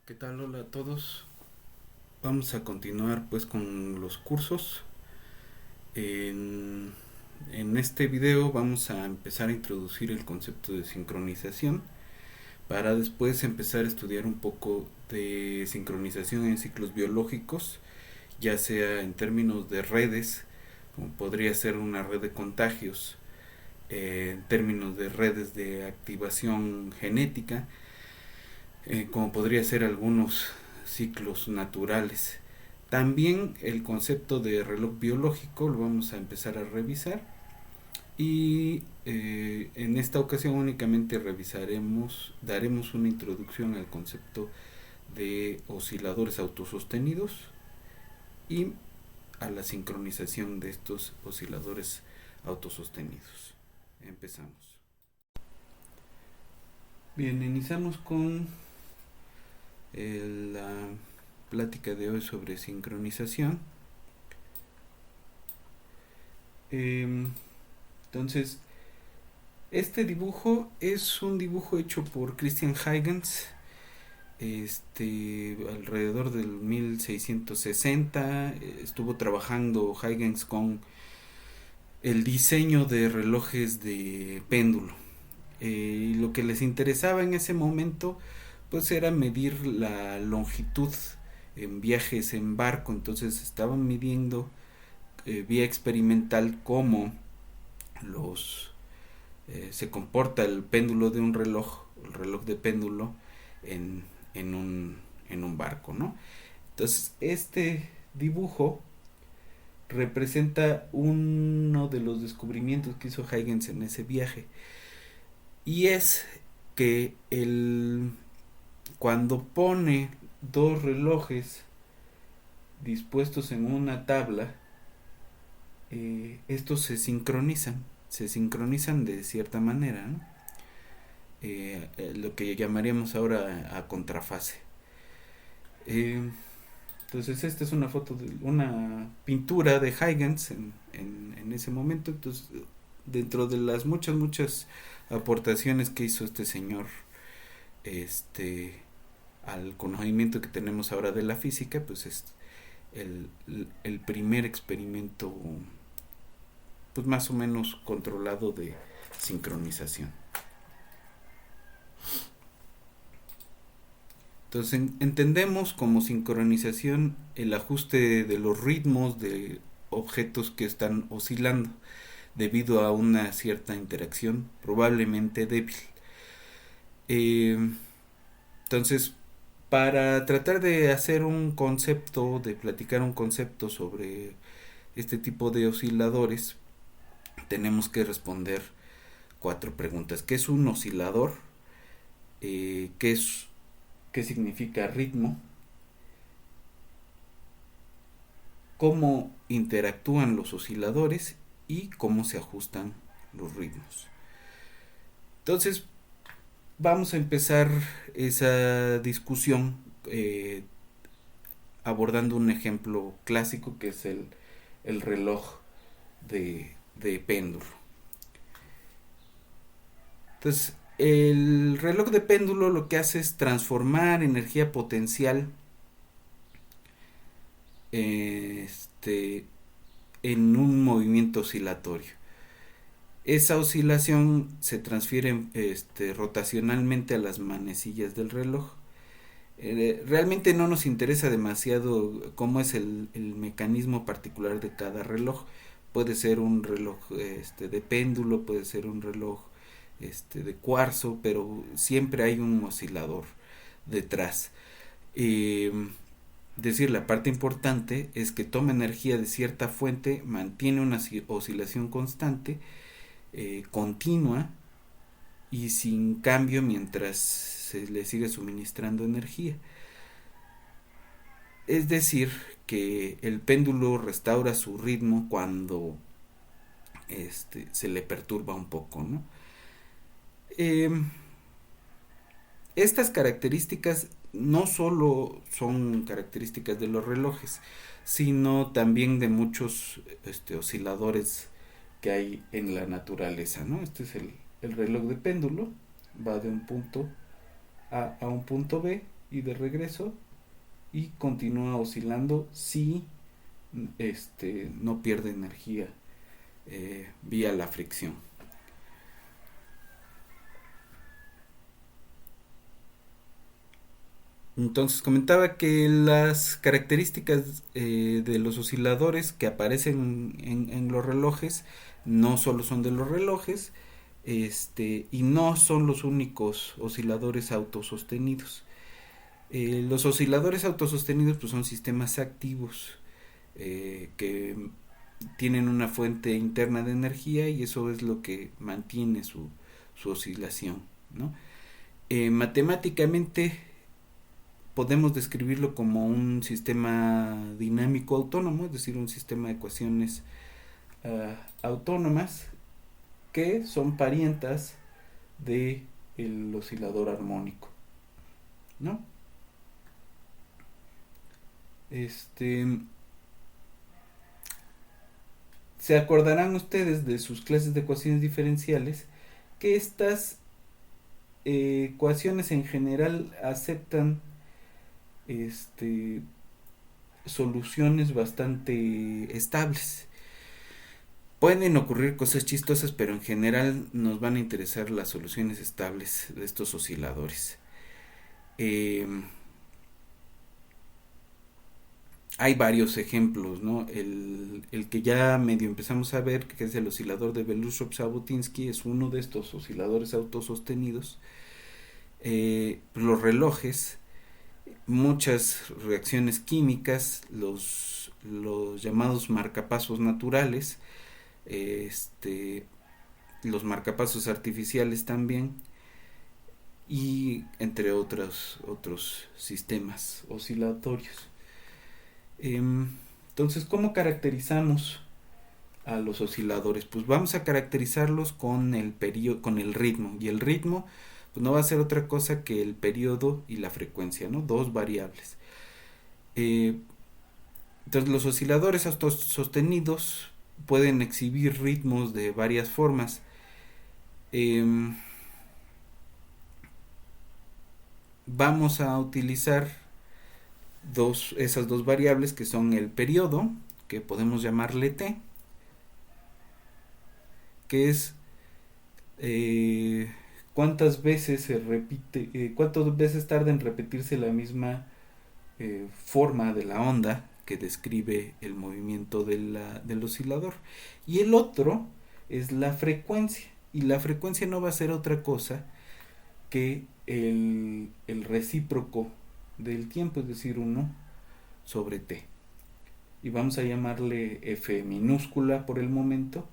¿Qué tal? Hola a todos. Vamos a continuar pues con los cursos. En, en este video vamos a empezar a introducir el concepto de sincronización para después empezar a estudiar un poco de sincronización en ciclos biológicos, ya sea en términos de redes, como podría ser una red de contagios, en términos de redes de activación genética, como podría ser algunos ciclos naturales. También el concepto de reloj biológico lo vamos a empezar a revisar y en esta ocasión únicamente daremos una introducción al concepto de osciladores autosostenidos y a la sincronización de estos osciladores autosostenidos. Empezamos. Bien, iniciamos con la plática de hoy sobre sincronización. Entonces, este dibujo es un dibujo hecho por Christian Huygens, alrededor del 1660. Estuvo trabajando Huygens con el diseño de relojes de péndulo. Y lo que les interesaba en ese momento pues era medir la longitud en viajes en barco. Entonces estaban midiendo vía experimental cómo los se comporta el péndulo de un reloj, el reloj de péndulo en, en un barco, ¿no? Entonces este dibujo representa uno de los descubrimientos que hizo Huygens en ese viaje, y es que cuando pone dos relojes dispuestos en una tabla, estos se sincronizan de cierta manera, ¿no? Lo que llamaríamos ahora a contrafase. Eh, entonces esta es una foto de una pintura de Huygens en ese momento. Entonces, dentro de las muchas aportaciones que hizo este señor, este al conocimiento que tenemos ahora de la física, pues es el, el primer experimento pues más o menos controlado de sincronización. Entonces entendemos como sincronización el ajuste de los ritmos de objetos que están oscilando debido a una cierta interacción probablemente débil. Eh, entonces, para tratar de hacer un concepto, de platicar un concepto sobre este tipo de osciladores, tenemos que responder cuatro preguntas. ¿Qué es un oscilador? ¿Qué es, qué significa ritmo? ¿Cómo interactúan los osciladores? Y cómo se ajustan los ritmos. Entonces, vamos a empezar esa discusión abordando un ejemplo clásico que es el reloj de péndulo. Entonces, el reloj de péndulo lo que hace es transformar energía potencial en un movimiento oscilatorio. Esa oscilación se transfiere rotacionalmente a las manecillas del reloj. Realmente no nos interesa demasiado cómo es el mecanismo particular de cada reloj. Puede ser un reloj de péndulo, puede ser un reloj de cuarzo, pero siempre hay un oscilador detrás. Eh, Decir, la parte importante es que toma energía de cierta fuente, mantiene una oscilación constante, continua y sin cambio mientras se le sigue suministrando energía. Es decir, que el péndulo restaura su ritmo cuando se le perturba un poco, ¿no? Eh, Estas características no solo son características de los relojes, sino también de muchos osciladores que hay en la naturaleza, ¿no? Este es el reloj de péndulo, va de un punto A un punto B y de regreso, y continúa oscilando si no pierde energía vía la fricción. Entonces comentaba que las características de los osciladores que aparecen en los relojes no solo son de los relojes, y no son los únicos osciladores autosostenidos. Los osciladores autosostenidos pues, son sistemas activos que tienen una fuente interna de energía y eso es lo que mantiene su oscilación, ¿no? Matemáticamente podemos describirlo como un sistema dinámico autónomo, es decir, un sistema de ecuaciones autónomas que son parientas de el oscilador armónico, ¿no? Se acordarán ustedes de sus clases de ecuaciones diferenciales que estas ecuaciones en general aceptan soluciones bastante estables. Pueden ocurrir cosas chistosas, pero en general nos van a interesar las soluciones estables de estos osciladores. Hay varios ejemplos, ¿no? El que ya medio empezamos a ver, que es el oscilador de Belousov-Zhabotinsky, es uno de estos osciladores autosostenidos. Los relojes, muchas reacciones químicas, los llamados marcapasos naturales, los marcapasos artificiales también, y entre otros sistemas oscilatorios. Entonces, ¿cómo caracterizamos a los osciladores? Pues vamos a caracterizarlos con el ritmo, y el ritmo pues no va a ser otra cosa que el periodo y la frecuencia, ¿no? Dos variables. Entonces los osciladores sostenidos pueden exhibir ritmos de varias formas. Vamos a utilizar esas dos variables que son el periodo, que podemos llamarle t, que es cuántas veces se repite, cuántas veces tarda en repetirse la misma forma de la onda que describe el movimiento del oscilador. Y el otro es la frecuencia, y la frecuencia no va a ser otra cosa que el recíproco del tiempo, es decir, 1 sobre t. Y vamos a llamarle f minúscula por el momento.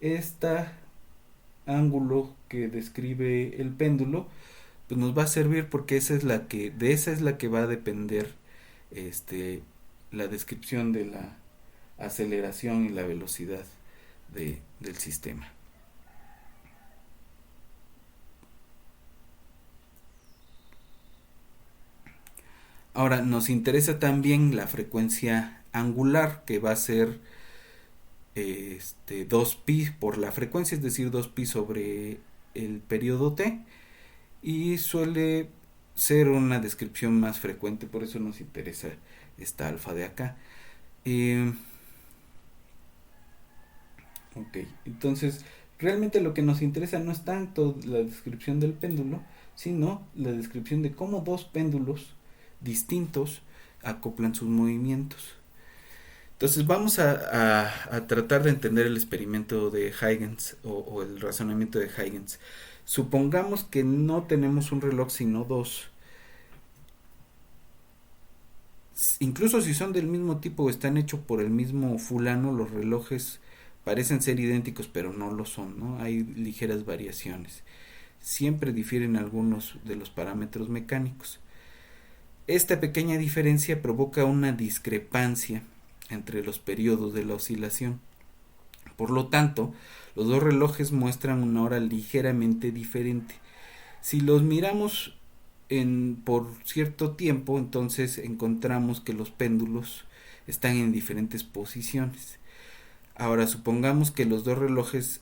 Este ángulo que describe el péndulo pues nos va a servir porque esa es la que va a depender la descripción de la aceleración y la velocidad del sistema. Ahora nos interesa también la frecuencia angular, que va a ser 2pi por la frecuencia, es decir, 2pi sobre el periodo t, y suele ser una descripción más frecuente, por eso nos interesa esta alfa de acá. Ok, entonces realmente lo que nos interesa no es tanto la descripción del péndulo, sino la descripción de cómo dos péndulos distintos acoplan sus movimientos. Entonces vamos a tratar de entender el experimento de Huygens o el razonamiento de Huygens. Supongamos que no tenemos un reloj sino dos. Incluso si son del mismo tipo o están hechos por el mismo fulano, los relojes parecen ser idénticos pero no lo son, ¿no? Hay ligeras variaciones. Siempre difieren algunos de los parámetros mecánicos. Esta pequeña diferencia provoca una discrepancia entre los periodos de la oscilación. Por lo tanto, los dos relojes muestran una hora ligeramente diferente. Si los miramos por cierto tiempo, entonces encontramos que los péndulos están en diferentes posiciones. Ahora supongamos que los dos relojes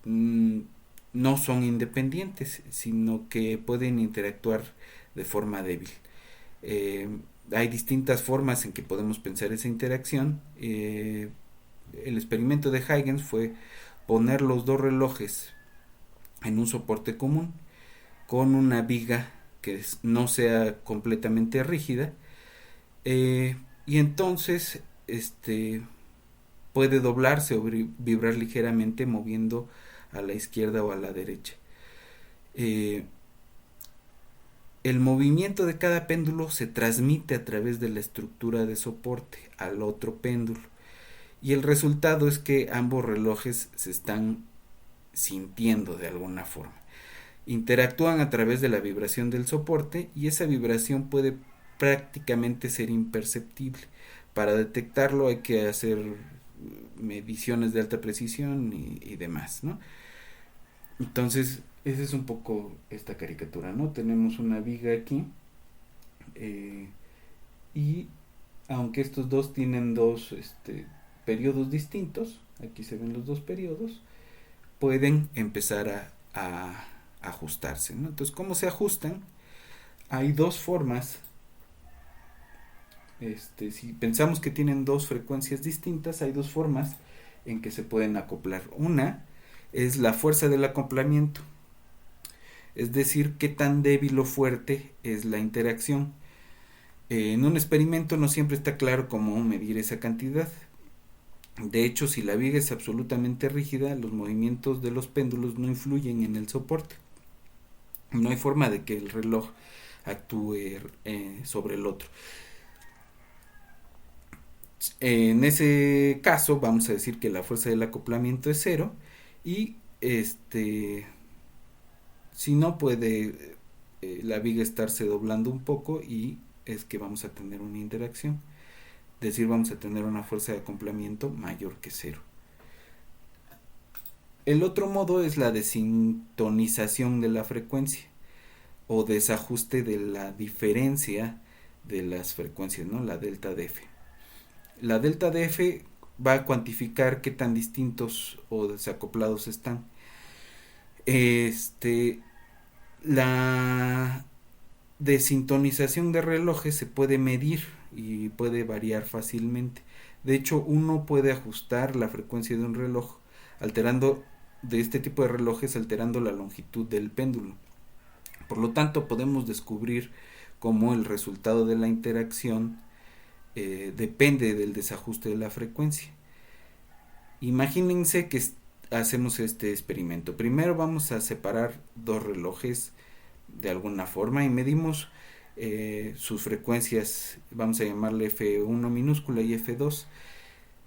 no son independientes, sino que pueden interactuar de forma débil. Eh, Hay distintas formas en que podemos pensar esa interacción. El experimento de Huygens fue poner los dos relojes en un soporte común con una viga que no sea completamente rígida, y entonces puede doblarse o vibrar ligeramente moviendo a la izquierda o a la derecha. Eh, el movimiento de cada péndulo se transmite a través de la estructura de soporte al otro péndulo, y el resultado es que ambos relojes se están sintiendo de alguna forma. Interactúan a través de la vibración del soporte, y esa vibración puede prácticamente ser imperceptible. Para detectarlo hay que hacer mediciones de alta precisión y demás, ¿no? Entonces, esa es un poco esta caricatura, ¿no? Tenemos una viga aquí, eh, y aunque estos dos tienen dos periodos distintos, aquí se ven los dos periodos, pueden empezar a ajustarse, ¿no? Entonces, ¿cómo se ajustan? Hay dos formas. Si pensamos que tienen dos frecuencias distintas, hay dos formas en que se pueden acoplar. Una es la fuerza del acoplamiento, es decir, qué tan débil o fuerte es la interacción. En un experimento no siempre está claro cómo medir esa cantidad. De hecho, si la viga es absolutamente rígida, los movimientos de los péndulos no influyen en el soporte. No hay forma de que el reloj actúe sobre el otro. En ese caso vamos a decir que la fuerza del acoplamiento es cero, y si no puede la viga estarse doblando un poco, y es que vamos a tener una interacción, es decir, vamos a tener una fuerza de acoplamiento mayor que cero. El otro modo es la desintonización de la frecuencia o desajuste de la diferencia de las frecuencias, ¿no? La delta de F. La delta de F va a cuantificar qué tan distintos o desacoplados están. La desintonización de relojes se puede medir y puede variar fácilmente. De hecho, uno puede ajustar la frecuencia de un reloj alterando de este tipo de relojes alterando la longitud del péndulo. Por lo tanto, podemos descubrir cómo el resultado de la interacción depende del desajuste de la frecuencia. Imagínense que hacemos este experimento. Primero vamos a separar dos relojes de alguna forma y medimos sus frecuencias, vamos a llamarle F1 minúscula y F2.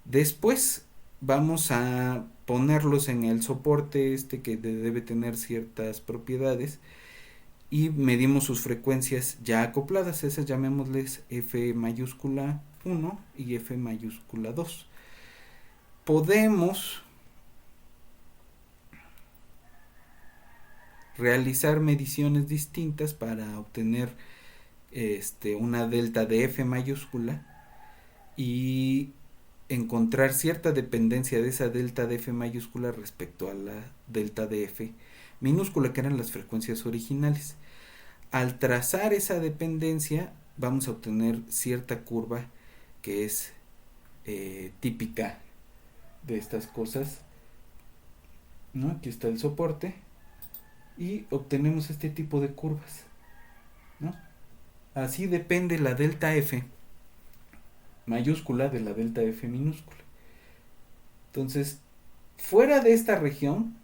Después vamos a ponerlos en el soporte que debe tener ciertas propiedades, y medimos sus frecuencias ya acopladas, esas llamémosles F mayúscula 1 y F mayúscula 2. Podemos realizar mediciones distintas para obtener una delta de F mayúscula y encontrar cierta dependencia de esa delta de F mayúscula respecto a la delta de F minúscula, que eran las frecuencias originales. Al trazar esa dependencia vamos a obtener cierta curva que es típica de estas cosas, ¿no? Aquí está el soporte y obtenemos este tipo de curvas, ¿no? Así depende la delta F mayúscula de la delta F minúscula. Entonces, fuera de esta región,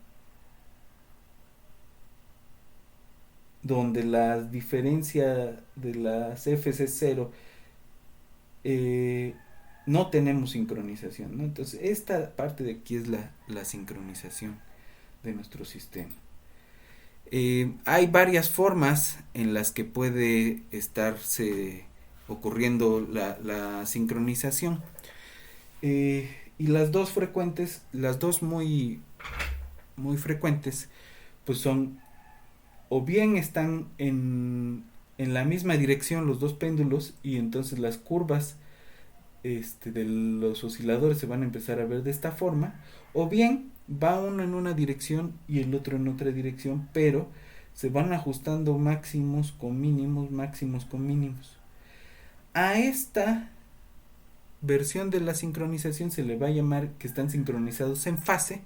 donde la diferencia de las Fs es cero, no tenemos sincronización, ¿no? Entonces, esta parte de aquí es la sincronización de nuestro sistema. Hay varias formas en las que puede estarse ocurriendo la sincronización. Y las dos frecuentes, las dos muy frecuentes, pues son, o bien están en la misma dirección los dos péndulos, y entonces las curvas de los osciladores se van a empezar a ver de esta forma, o bien va uno en una dirección y el otro en otra dirección, pero se van ajustando máximos con mínimos, máximos con mínimos. A esta versión de la sincronización se le va a llamar que están sincronizados en fase,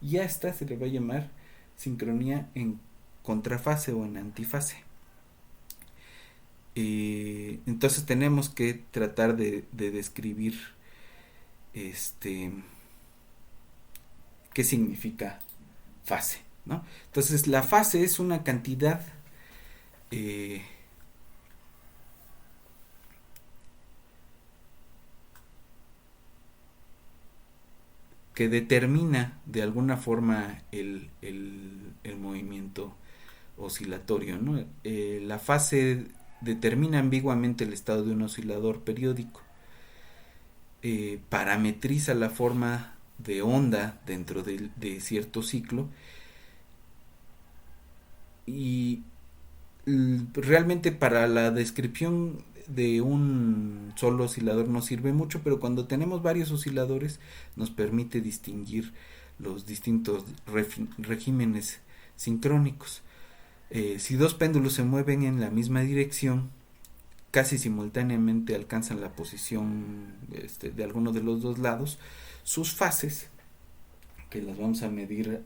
y a esta se le va a llamar sincronía en contrafase o en antifase. Entonces tenemos que tratar de describir qué significa fase, ¿no? Entonces la fase es una cantidad que determina de alguna forma el movimiento oscilatorio, ¿no? La fase determina ambiguamente el estado de un oscilador periódico, parametriza la forma de onda dentro de cierto ciclo, y realmente para la descripción de un solo oscilador no sirve mucho, pero cuando tenemos varios osciladores nos permite distinguir los distintos regímenes sincrónicos. Si dos péndulos se mueven en la misma dirección, casi simultáneamente alcanzan la posición de alguno de los dos lados, sus fases, que las vamos a medir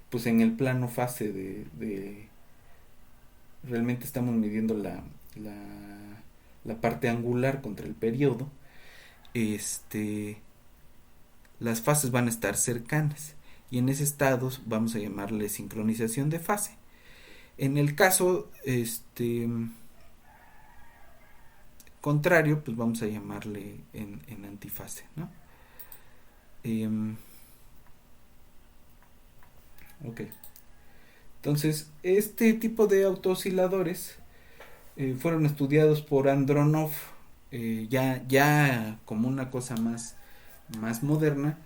pues en el plano fase de realmente estamos midiendo la parte angular contra el periodo, las fases van a estar cercanas, y en ese estado vamos a llamarle sincronización de fase. En el caso contrario, pues vamos a llamarle en antifase, ¿no? Ok. Entonces, este tipo de autoosciladores fueron estudiados por Andronov, ya como una cosa más moderna,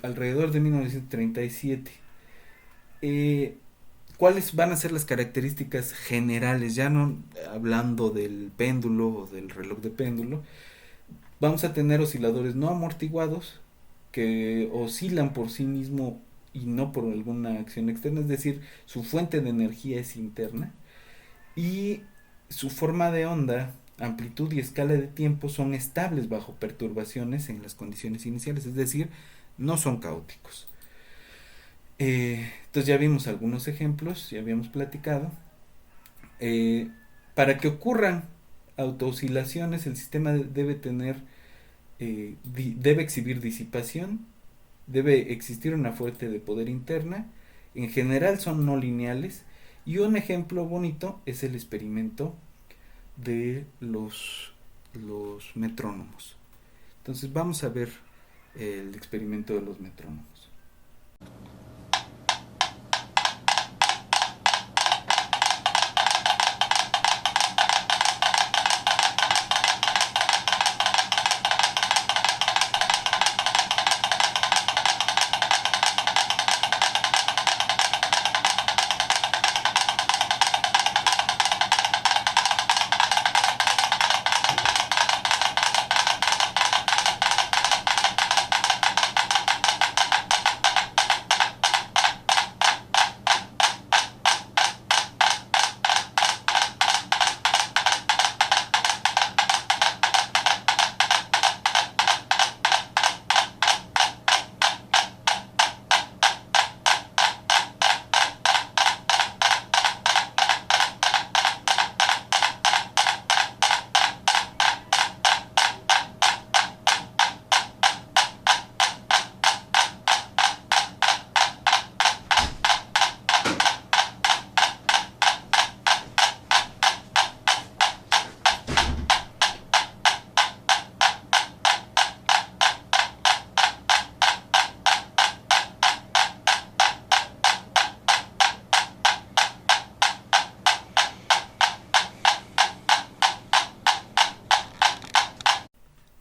alrededor de 1937. ¿Cuáles van a ser las características generales? Ya no hablando del péndulo o del reloj de péndulo, vamos a tener osciladores no amortiguados que oscilan por sí mismo y no por alguna acción externa, es decir, su fuente de energía es interna, y su forma de onda, amplitud y escala de tiempo son estables bajo perturbaciones en las condiciones iniciales, es decir, no son caóticos. Entonces ya vimos algunos ejemplos, ya habíamos platicado. Para que ocurran autooscilaciones, el sistema debe exhibir disipación, debe existir una fuente de poder interna, en general son no lineales, y un ejemplo bonito es el experimento de los metrónomos. Entonces vamos a ver el experimento de los metrónomos.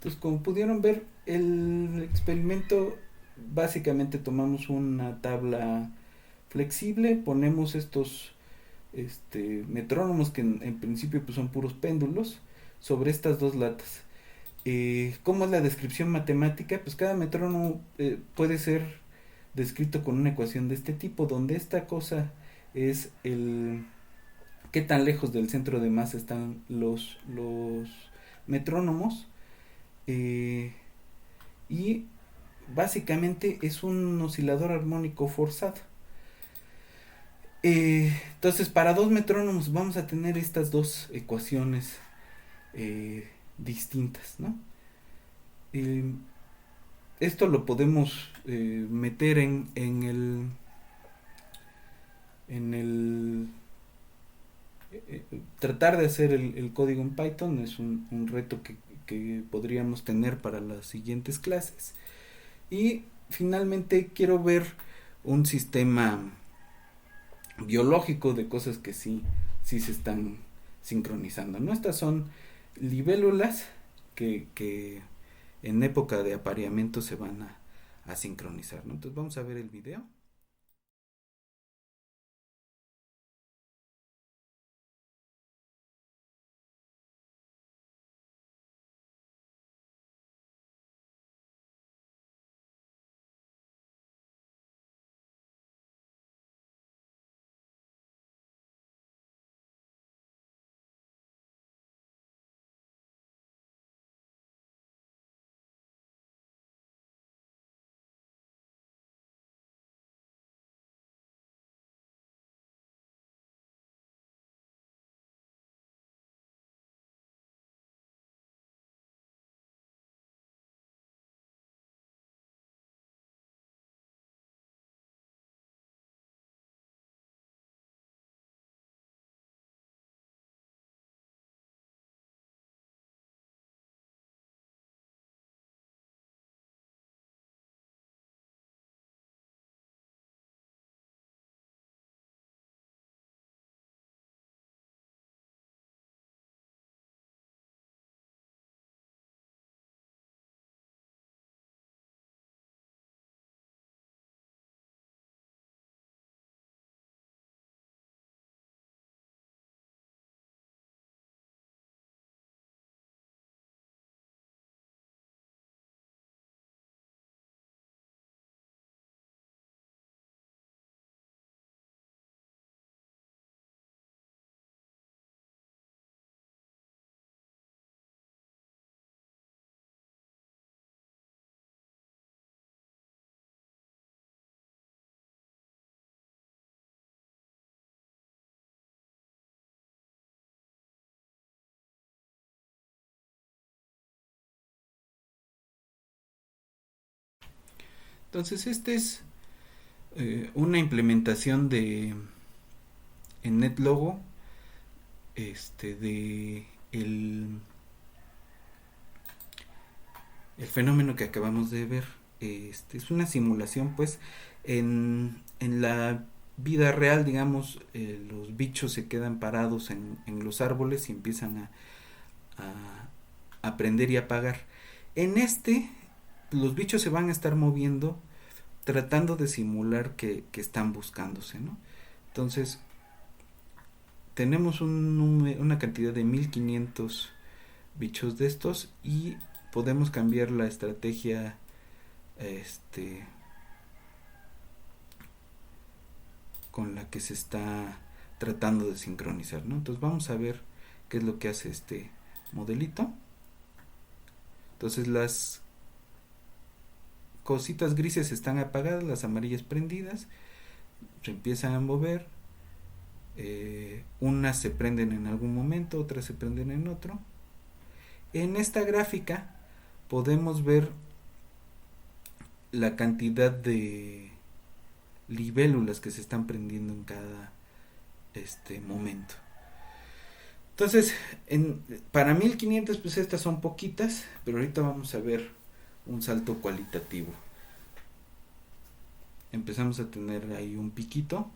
Entonces, como pudieron ver, el experimento básicamente tomamos una tabla flexible, ponemos estos metrónomos que en principio pues son puros péndulos sobre estas dos latas. ¿Cómo es la descripción matemática? Pues cada metrónomo puede ser descrito con una ecuación de este tipo, donde esta cosa es el qué tan lejos del centro de masa están los metrónomos. eh, y básicamente es un oscilador armónico forzado. Entonces, para dos metrónomos vamos a tener estas dos ecuaciones distintas, ¿no? Eh, Esto lo podemos meter en el tratar de hacer el código en Python. Es un reto que podríamos tener para las siguientes clases. Y finalmente quiero ver un sistema biológico de cosas que sí se están sincronizando, ¿no? Estas son libélulas que en época de apareamiento se van a sincronizar, ¿no? Entonces vamos a ver el video. Entonces este es una implementación de en NetLogo de el fenómeno que acabamos de ver. Es una simulación, pues, en la vida real, digamos, los bichos se quedan parados en los árboles y empiezan a prender y apagar. En los bichos se van a estar moviendo tratando de simular que están buscándose, ¿no? Entonces, tenemos una cantidad de 1500 bichos de estos y podemos cambiar la estrategia con la que se está tratando de sincronizar, ¿no? Entonces vamos a ver qué es lo que hace este modelito. Entonces las cositas grises están apagadas, las amarillas prendidas, se empiezan a mover, unas se prenden en algún momento, otras se prenden en otro. En esta gráfica podemos ver la cantidad de libélulas que se están prendiendo en cada momento. Entonces, para 1500 pues estas son poquitas, pero ahorita vamos a ver un salto cualitativo. Empezamos a tener ahí un piquito.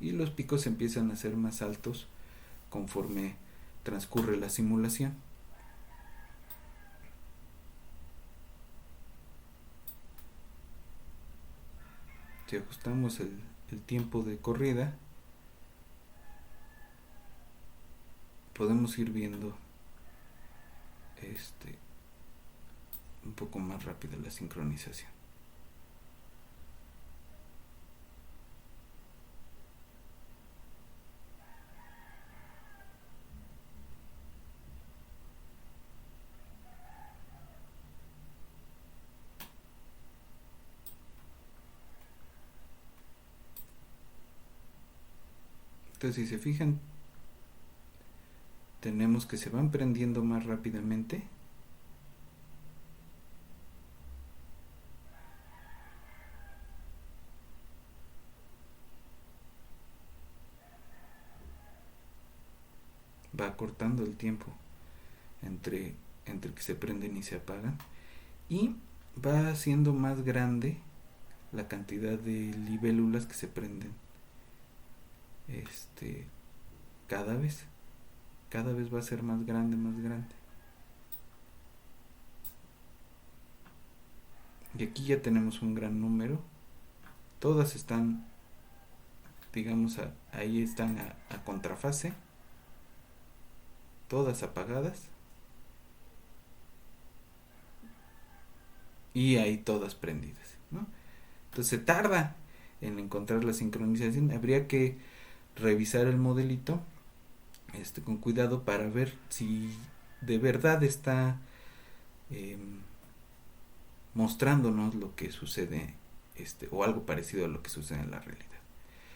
Y los picos empiezan a ser más altos conforme transcurre la simulación. Si ajustamos el tiempo de corrida, podemos ir viendo un poco más rápida la sincronización. Entonces, si se fijan, tenemos que se van prendiendo más rápidamente. Va cortando el tiempo entre, entre que se prenden y se apagan. Y va haciendo más grande la cantidad de libélulas que se prenden cada vez. Cada vez va a ser más grande, más grande. Y aquí ya tenemos un gran número. Todas están, digamos, ahí están a contrafase. Todas apagadas. Y ahí todas prendidas, ¿no? Entonces se tarda en encontrar la sincronización. Habría que revisar el modelito con cuidado para ver si de verdad está mostrándonos lo que sucede o algo parecido a lo que sucede en la realidad.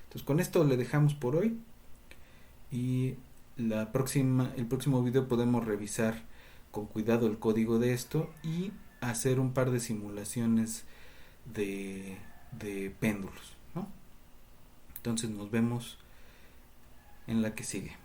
Entonces con esto le dejamos por hoy y el próximo video podemos revisar con cuidado el código de esto y hacer un par de simulaciones de péndulos, ¿no? Entonces nos vemos en la que sigue.